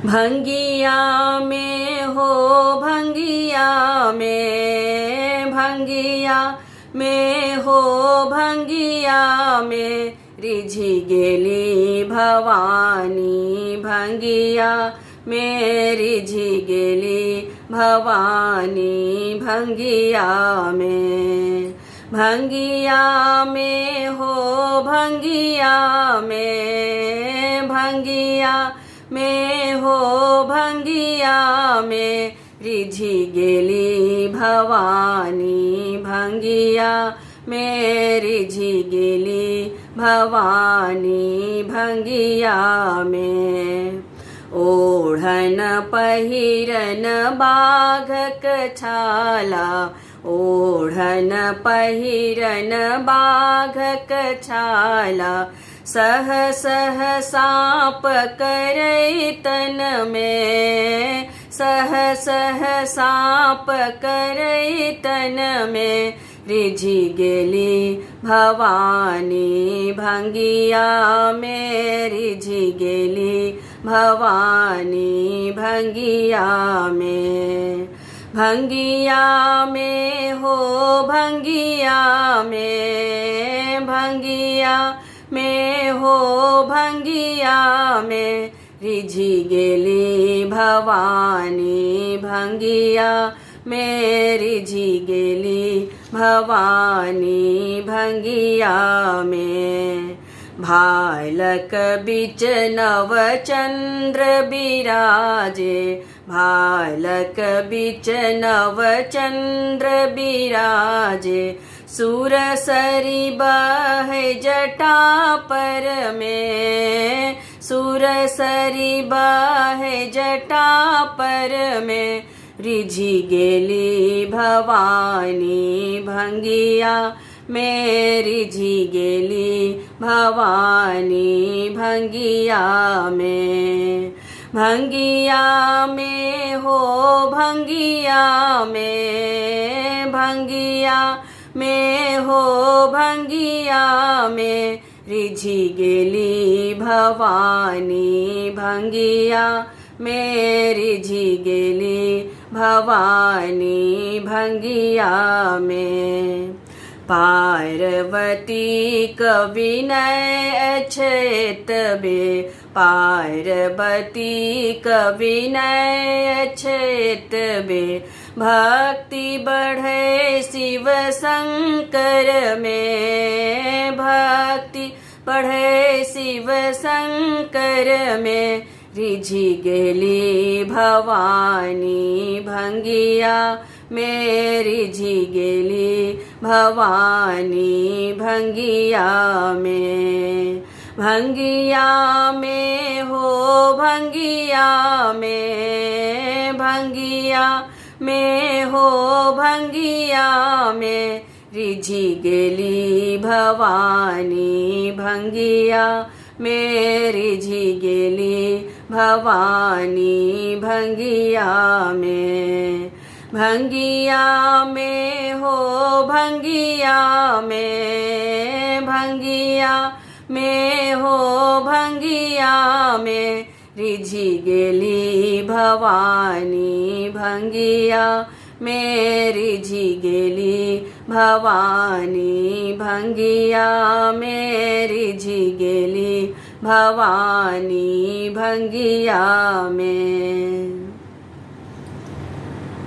भंगिया में हो भंगिया में, भंगिया में हो भंगिया में रिझी गेली भवानी, भंगिया में रिझी गेली भवानी, भंगिया में। भंगिया में हो भंगिया में, भंगिया में हो भंगिया में रिझी गेली भवानी, भंगिया में रिझी गेली भवानी, भंगिया में। ओढ़न पहिरन बाघक छाला, ओढ़न पहिरन बाघक छाला, सह सह साप करई तन में, सह सह साप करई तन में रिझी गेली भवानी, भंगिया में रिझी गेली भवानी, भंगिया में। भंगिया में हो भंगिया में, भंगिया में हो भंगिया में रिझी गेली भवानी, भंगिया में रिझी गेली भवानी, भंगिया में। भालक बीच नव चंद्र बिराजे, भालक बीच नव चंद्र बिराजे, सुरसरी बहे जटा पर में, सुरसरी बहे जटा पर में रिझी गेली भवानी, भंगिया में रिझी गेली भवानी, भंगिया में। भंगिया में हो भंगिया में, भंगिया में हो भंगिया में रिझी गेली भवानी, भंगिया में रिझी गेली भवानी, भंगिया में। पार्वती कविनय अछेत बे, पार्वती कविनय अछेत बे, भक्ति बढ़े शिव शंकर में, भक्ति बढ़े शिव शंकर में रिझी गेली भवानी, भंगिया में रिझी गेली भवानी, भंगिया में। भंगिया में हो भंगिया में, भंगिया में हो भंगिया में रिझी गेली भवानी, भंगिया में रिझी गेली भवानी, भंगिया में। भंगिया में हो भंगिया में, भंगिया में हो भंगिया में रिझी गेली भवानी, भंगिया में रिझी गेली भवानी, भंगिया में रिझी गेली भवानी, भंगिया में।